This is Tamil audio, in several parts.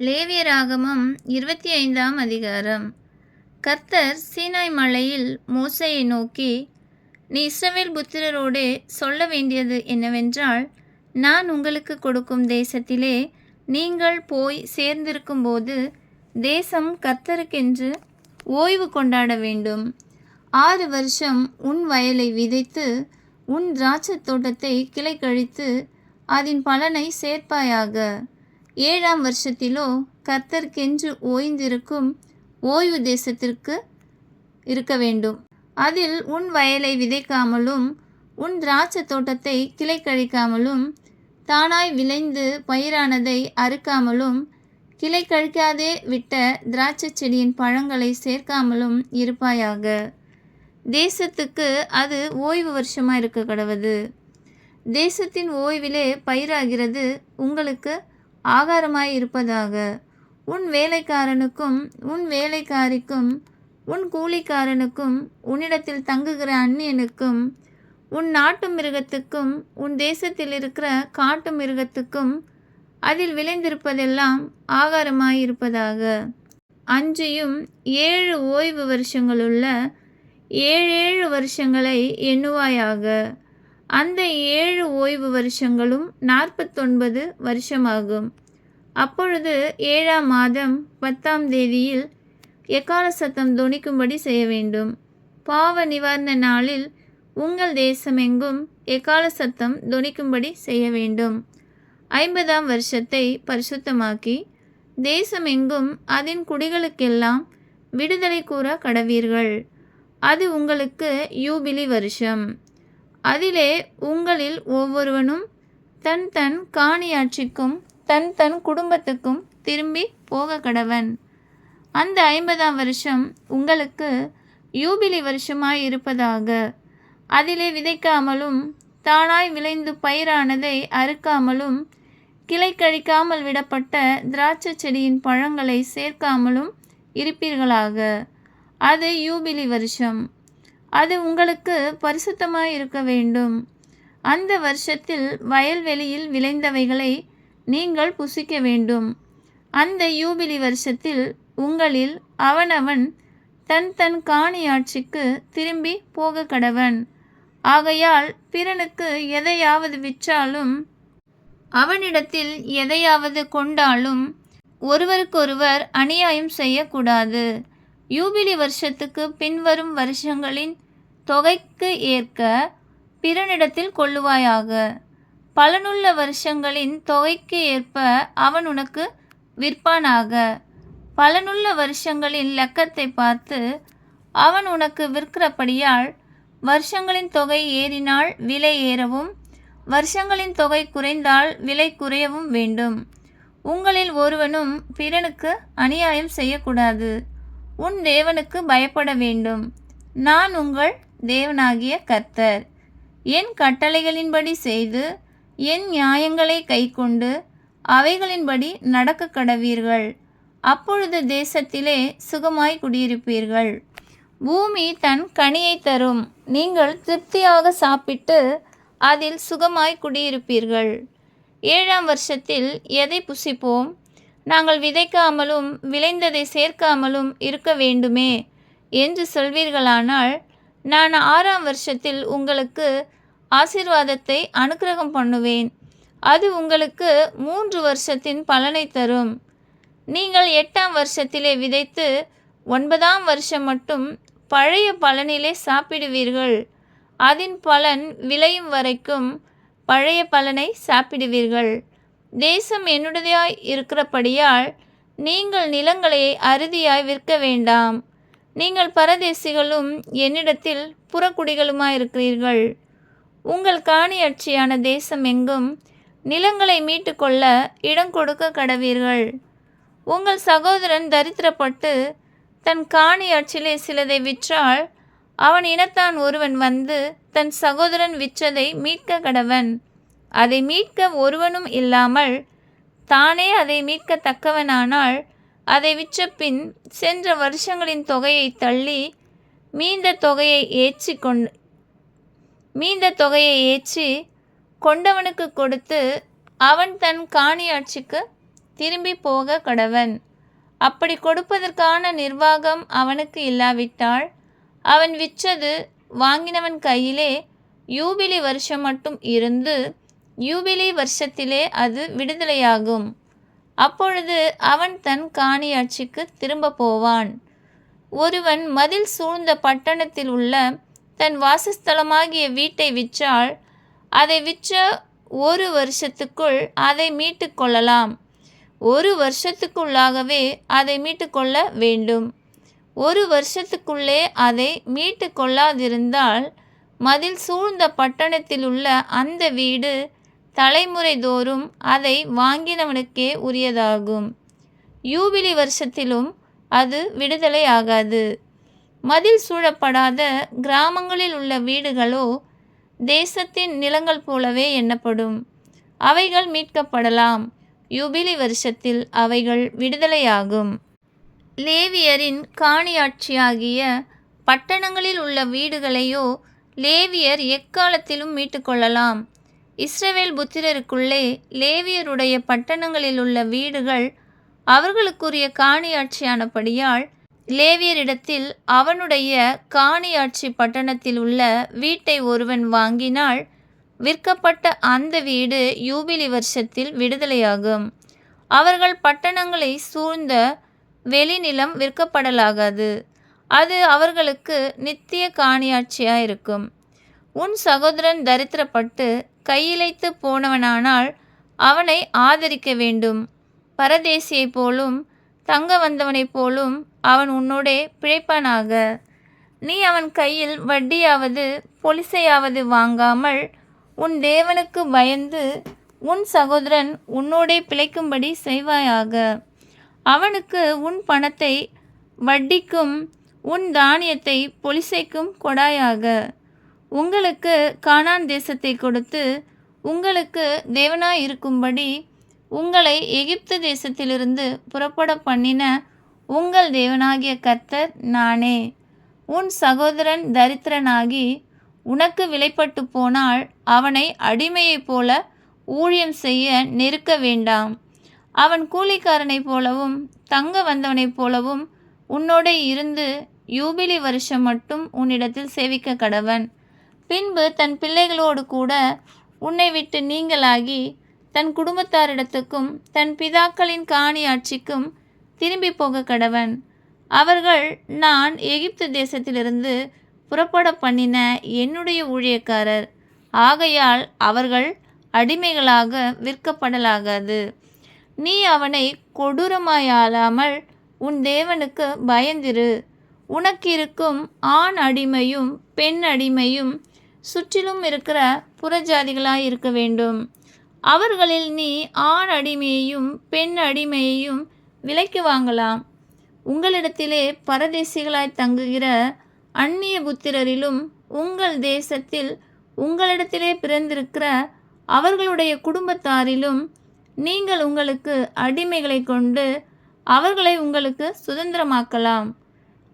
லேவியராகமம் 25ஆம் அதிகாரம். கர்த்தர் சீனாய் மலையில் மோசேயை நோக்கி, நீ இஸ்ரவேல் புத்திரரோடே சொல்ல வேண்டியது என்னவென்றால், நான் உங்களுக்கு கொடுக்கும் தேசத்திலே நீங்கள் போய் சேர்ந்திருக்கும்போது தேசம் கர்த்தருக்கென்று ஓய்வு கொண்டாட வேண்டும். 6 வருஷம் உன் வயலை விதைத்து உன் திராட்சைத் தோட்டத்தை கிளை கழித்து அதன் பலனை சேர்ப்பாயாக. 7ஆம் வருஷத்திலோ கர்த்தருக்கென்று ஓய்ந்திருக்கும் ஓய்வு தேசத்திற்கு இருக்க வேண்டும். அதில் உன் வயலை விதைக்காமலும் உன் திராட்சைத் தோட்டத்தை கிளை கழிக்காமலும் தானாய் விளைந்து பயிரானதை அறுக்காமலும் கிளை கழிக்காதே விட்ட திராட்சை செடியின் பழங்களை சேர்க்காமலும் இருப்பாயாக. தேசத்துக்கு அது ஓய்வு வருஷமாக இருக்க கடவது. தேசத்தின் ஓய்விலே பயிராகிறது உங்களுக்கு ஆகாரமாய் இருப்பதாக. உன் வேலைக்காரனுக்கும் உன் வேலைக்காரிக்கும் உன் கூலிக்காரனுக்கும் உன்னிடத்தில் தங்குகிற அந்நியனுக்கும் உன் நாட்டு மிருகத்துக்கும் உன் தேசத்தில் இருக்கிற காட்டு மிருகத்துக்கும் அதில் விளைந்திருப்பதெல்லாம் ஆகாரமாய் இருப்பதாக. அன்றியும் 7 ஓய்வு வருஷங்களுள்ள 7 வருஷங்களை எண்ணுவாயாக. அந்த 7 ஓய்வு வருஷங்களும் 49 வருஷமாகும். அப்பொழுது 7ஆம் மாதம் 10ஆம் தேதியில் எக்காள சத்தம் தொனிக்கும்படி செய்ய வேண்டும். பாவ நிவாரண நாளில் உங்கள் தேசமெங்கும் எக்காள சத்தம் தொனிக்கும்படி செய்ய வேண்டும். 50ஆம் வருஷத்தை பரிசுத்தமாக்கி தேசமெங்கும் அதன் குடிகளுக்கெல்லாம் விடுதலை கூற கடவீர்கள். அது உங்களுக்கு யூபிலி வருஷம். அதிலே உங்களில் ஒவ்வொருவனும் தன் தன் காணியாட்சிக்கும் தன் தன் குடும்பத்துக்கும் திரும்பி போக கடவன். அந்த 50ஆம் வருஷம் உங்களுக்கு யூபிலி வருஷமாய் இருப்பதாக. அதிலே விதைக்காமலும் தானாய் விளைந்து பயிரானதை அறுக்காமலும் கிளை கழிக்காமல் விடப்பட்ட திராட்சை செடியின் பழங்களை சேர்க்காமலும் இருப்பீர்களாக. அது யூபிலி வருஷம். அது உங்களுக்கு பரிசுத்தமாய் இருக்க வேண்டும். அந்த வருஷத்தில் வயல்வெளியில் விளைந்தவைகளை நீங்கள் புசிக்க வேண்டும். அந்த யூபிலி வருஷத்தில் உங்களில் அவனவன் தன் தன் காணியாட்சிக்கு திரும்பி போக கடவன். ஆகையால் பிறனுக்கு எதையாவது விற்றாலும் அவனிடத்தில் எதையாவது கொண்டாலும் ஒருவருக்கொருவர் அநியாயம் செய்யக்கூடாது. யூபிலி வருஷத்துக்கு பின்வரும் வருஷங்களின் தொகைக்கு ஏற்க பிறனிடத்தில் கொள்ளுவாயாக. பலனுள்ள வருஷங்களின் தொகைக்கு ஏற்ப அவன் உனக்கு விற்பானாக. பலனுள்ள வருஷங்களின் லக்கத்தை பார்த்து அவன் உனக்கு விற்கிறபடியால் வருஷங்களின் தொகை ஏறினால் விலை ஏறவும் வருஷங்களின் தொகை குறைந்தால் விலை குறையவும் வேண்டும். உங்களில் ஒருவனும் பிறனுக்கு அநியாயம் செய்யக்கூடாது. உன் தேவனுக்கு பயப்பட வேண்டும். நான் உங்கள் தேவனாகிய கர்த்தர். என் கட்டளைகளின்படி செய்து என் நியாயங்களை கைக்கொண்டு அவைகளின்படி நடக்க கடவீர்கள். அப்பொழுது தேசத்திலே சுகமாய் குடியிருப்பீர்கள். பூமி தன் கனியை தரும். நீங்கள் திருப்தியாக சாப்பிட்டு அதில் சுகமாய் குடியிருப்பீர்கள். 7ஆம் வருஷத்தில் எதை புசிப்போம்? நாங்கள் விதைக்காமலும் விளைந்ததை சேர்க்காமலும் இருக்க வேண்டுமே என்று சொல்வீர்களானால், நான் 6ஆம் வருஷத்தில் உங்களுக்கு ஆசீர்வாதத்தை அனுக்கிரகம் பண்ணுவேன். அது உங்களுக்கு 3 வருஷத்தின் பலனை தரும். நீங்கள் 8ஆம் வருஷத்திலே விதைத்து 9ஆம் வருஷம் மட்டும் பழைய பலனிலே சாப்பிடுவீர்கள். அதன் பலன் விளையும் வரைக்கும் பழைய பலனை சாப்பிடுவீர்கள். தேசம் என்னுடையதாய் இருக்கிறபடியால் நீங்கள் நிலங்களை அறுதியாய் விற்க வேண்டாம். நீங்கள் பரதேசிகளும் என்னிடத்தில் புறக்குடிகளுமாயிருக்கிறீர்கள். உங்கள் காணியாட்சியான தேசம் எங்கும் நிலங்களை மீட்டுக்கொள்ள இடம் கொடுக்க கடவீர்கள். உங்கள் சகோதரன் தரித்திரப்பட்டு தன் காணியாட்சியிலே சிலதை விற்றால் அவன் இனத்தான் ஒருவன் வந்து தன் சகோதரன் விற்றதை மீட்க கடவன். அதை மீட்க ஒருவனும் இல்லாமல் தானே அதை மீட்கத்தக்கவனானால் அதை விற்ற பின் சென்ற வருஷங்களின் தொகையை தள்ளி மீந்த தொகையை ஏற்றி கொண்டவனுக்கு கொடுத்து அவன் தன் காணியாட்சிக்கு திரும்பி போக கடவன். அப்படி கொடுப்பதற்கான நிர்வாகம் அவனுக்கு இல்லாவிட்டால் அவன் விற்றது வாங்கினவன் கையிலே யூபிலி வருஷம் மட்டும் இருந்து யூபிலி வருஷத்திலே அது விடுதலையாகும். அப்பொழுது அவன் தன் காணியாட்சிக்கு திரும்ப போவான். ஒருவன் மதில் சூழ்ந்த பட்டணத்தில் உள்ள தன் வாசஸ்தலமாகிய வீட்டை விற்றால் அதை விற்ற 1 வருஷத்துக்குள் அதை மீட்டு கொள்ளலாம். 1 வருஷத்துக்குள்ளாகவே அதை மீட்டு கொள்ள வேண்டும். 1 வருஷத்துக்குள்ளே அதை மீட்டு கொள்ளாதிருந்தால் மதில் சூழ்ந்த பட்டணத்தில் உள்ள அந்த வீடு தலைமுறை தோறும் அதை வாங்கினவனுக்கே உரியதாகும். யூபிலி வருஷத்திலும் அது விடுதலை ஆகாது. மதில் சூழப்படாத கிராமங்களில் உள்ள வீடுகளோ தேசத்தின் நிலங்கள் போலவே எண்ணப்படும். அவைகள் மீட்கப்படலாம். யூபிலி வருஷத்தில் அவைகள் விடுதலையாகும். லேவியரின் காணியாட்சியாகிய பட்டணங்களில் உள்ள வீடுகளையோ லேவியர் எக்காலத்திலும் மீட்டுக்கொள்ளலாம். இஸ்ரவேல் புத்திரருக்குள்ளே லேவியருடைய பட்டணங்களில் உள்ள வீடுகள் அவர்களுக்குரிய காணியாட்சியானபடியால் லேவியரிடத்தில் அவனுடைய காணியாட்சி பட்டணத்தில் உள்ள வீட்டை ஒருவன் வாங்கினால் விற்கப்பட்ட அந்த வீடு யூபிலி வருஷத்தில் விடுதலையாகும். அவர்கள் பட்டணங்களை சூழ்ந்த வெளிநிலம் விற்கப்படலாகாது. அது அவர்களுக்கு நித்திய காணியாட்சியாயிருக்கும். உன் சகோதரன் தரித்திரப்பட்டு கையிழைத்து போனவனானால் அவனை ஆதரிக்க வேண்டும். பரதேசியைப் போலும் தங்க வந்தவனைப் போலும் அவன் உன்னோடே பிழைப்பானாக. நீ அவன் கையில் வட்டியாவது பொலிசையாவது வாங்காமல் உன் தேவனுக்கு பயந்து உன் சகோதரன் உன்னோடே பிழைக்கும்படி செய்வாயாக. அவனுக்கு உன் பணத்தை வட்டிக்கும் உன் தானியத்தை பொலிசைக்கும் கொடாயாக. உங்களுக்கு கானான் தேசத்தை கொடுத்து உங்களுக்கு தேவனாயிருக்கும்படி உங்களை எகிப்து தேசத்திலிருந்து புறப்பட பண்ணின உங்கள் தேவனாகிய கர்த்தர் நானே. உன் சகோதரன் தரித்திரனாகி உனக்கு விலைப்பட்டு போனால் அவனை அடிமையைப் போல ஊழியம் செய்ய நெருக்க வேண்டாம். அவன் கூலிக்காரனைப் போலவும் தங்க வந்தவனைப் போலவும் உன்னோட இருந்து யூபிலி வருஷம் மட்டும் உன்னிடத்தில் சேவிக்க கடவன். பின்பு தன் பிள்ளைகளோடு கூட உன்னை விட்டு நீங்களாகி தன் குடும்பத்தாரிடத்துக்கும் தன் பிதாக்களின் காணியாட்சிக்கும் திரும்பி போக கடவன். அவர்கள் நான் எகிப்து தேசத்திலிருந்து புறப்பட பண்ணின என்னுடைய ஊழியக்காரர். ஆகையால் அவர்கள் அடிமைகளாக விற்கப்படலாகாது. நீ அவனை கொடூரமாயாளாமல் உன் தேவனுக்கு பயந்திரு. உனக்கிருக்கும் ஆண் அடிமையும் பெண் அடிமையும் சுற்றிலும் இருக்கிற புறஜாதிகளாய் இருக்க வேண்டும். அவர்களில் நீ ஆண் அடிமையையும் பெண் அடிமையையும் விலைக்கு வாங்கலாம். உங்களிடத்திலே பரதேசிகளாய் தங்குகிற அந்நிய புத்திரரிலும் உங்கள் தேசத்தில் உங்களிடத்திலே பிறந்திருக்கிற அவர்களுடைய குடும்பத்தாரிலும் நீங்கள் உங்களுக்கு அடிமைகளை கொண்டு அவர்களை உங்களுக்கு சுதந்திரமாக்கலாம்.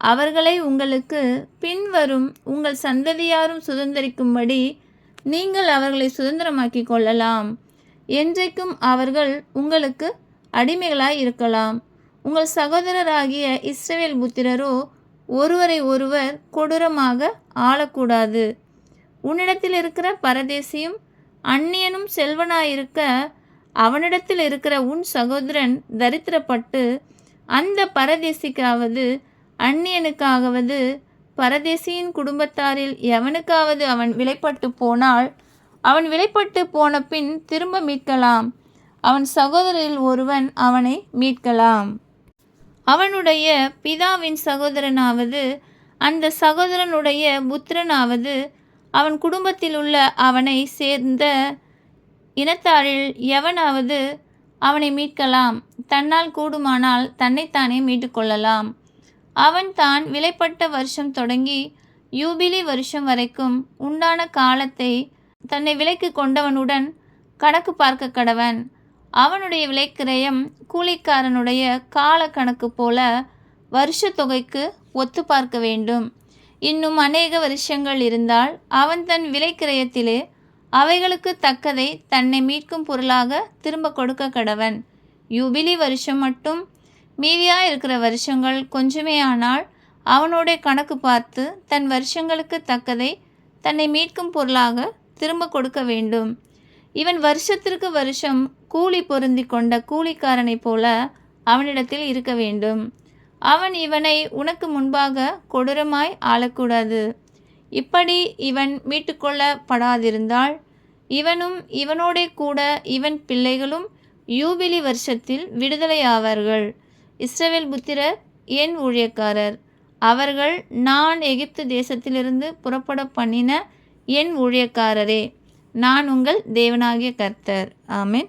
அவர்களை உங்களுக்கு பின்வரும் உங்கள் சந்ததியாரும் சுதந்திரிக்கும்படி நீங்கள் அவர்களை சுதந்திரமாக்கி கொள்ளலாம். என்றைக்கும் அவர்கள் உங்களுக்கு அடிமைகளாய் இருக்கலாம். உங்கள் சகோதரராகிய இஸ்ரவேல் புத்திரரோ ஒருவரை ஒருவர் கொடூரமாக ஆளக்கூடாது. உன்னிடத்தில் இருக்கிற பரதேசியும் அந்நியனும் செல்வனாயிருக்க அவனிடத்தில் இருக்கிற உன் சகோதரன் தரித்திரப்பட்டு அந்த பரதேசிக்காவது அந்நியனுக்காவது பரதேசியின் குடும்பத்தாரில் எவனுக்காவது அவன் விலைப்பட்டு போனால் அவன் விலைப்பட்டு போன பின் திரும்ப மீட்கலாம். அவன் சகோதரில் ஒருவன் அவனை மீட்கலாம். அவனுடைய பிதாவின் சகோதரனாவது அந்த சகோதரனுடைய புத்திரனாவது அவன் குடும்பத்தில் உள்ள அவனை சேர்ந்த இனத்தாரில் எவனாவது அவனை மீட்கலாம். தன்னால் கூடுமானால் தன்னைத்தானே மீட்டுக்கொள்ளலாம். அவன் தான் விலைப்பட்ட வருஷம் தொடங்கி யூபிலி வருஷம் வரைக்கும் உண்டான காலத்தை தன்னை விலைக்கு கொண்டவனுடன் கணக்கு பார்க்க கடவன். அவனுடைய விலைக்கிரயம் கூலிக்காரனுடைய கால கணக்கு போல வருஷ தொகைக்கு ஒத்து பார்க்க வேண்டும். இன்னும் அநேக வருஷங்கள் இருந்தால் அவன் தன் விலைக்கிரயத்திலே அவைகளுக்கு தக்கதை தன்னை மீட்கும் பொருளாக திரும்ப கொடுக்க கடவன். யூபிலி வருஷம் மட்டும் மீதியாக இருக்கிற வருஷங்கள் கொஞ்சமே ஆனால் அவனோட கணக்கு பார்த்து தன் வருஷங்களுக்கு தக்கதை தன்னை மீட்கும் பொருளாக திரும்ப கொடுக்க வேண்டும். இவன் வருஷத்திற்கு வருஷம் கூலி பொருந்தி கொண்ட கூலிக்காரனைப் போல அவனிடத்தில் இருக்க வேண்டும். அவன் இவனை உனக்கு முன்பாக கொடூரமாய் ஆளக்கூடாது. இப்படி இவன் மீட்டுக்கொள்ளப்படாதிருந்தால் இவனும் இவனோட கூட இவன் பிள்ளைகளும் யூபிலி வருஷத்தில் விடுதலையாவார்கள். இஸ்ரவேல் புத்திரர் என் ஊழியக்காரர், அவர்கள் நான் எகிப்து தேசத்திலிருந்து புறப்பட பண்ணின என் ஊழியக்காரரே. நான் உங்கள் தேவனாகிய கர்த்தர். ஆமென்.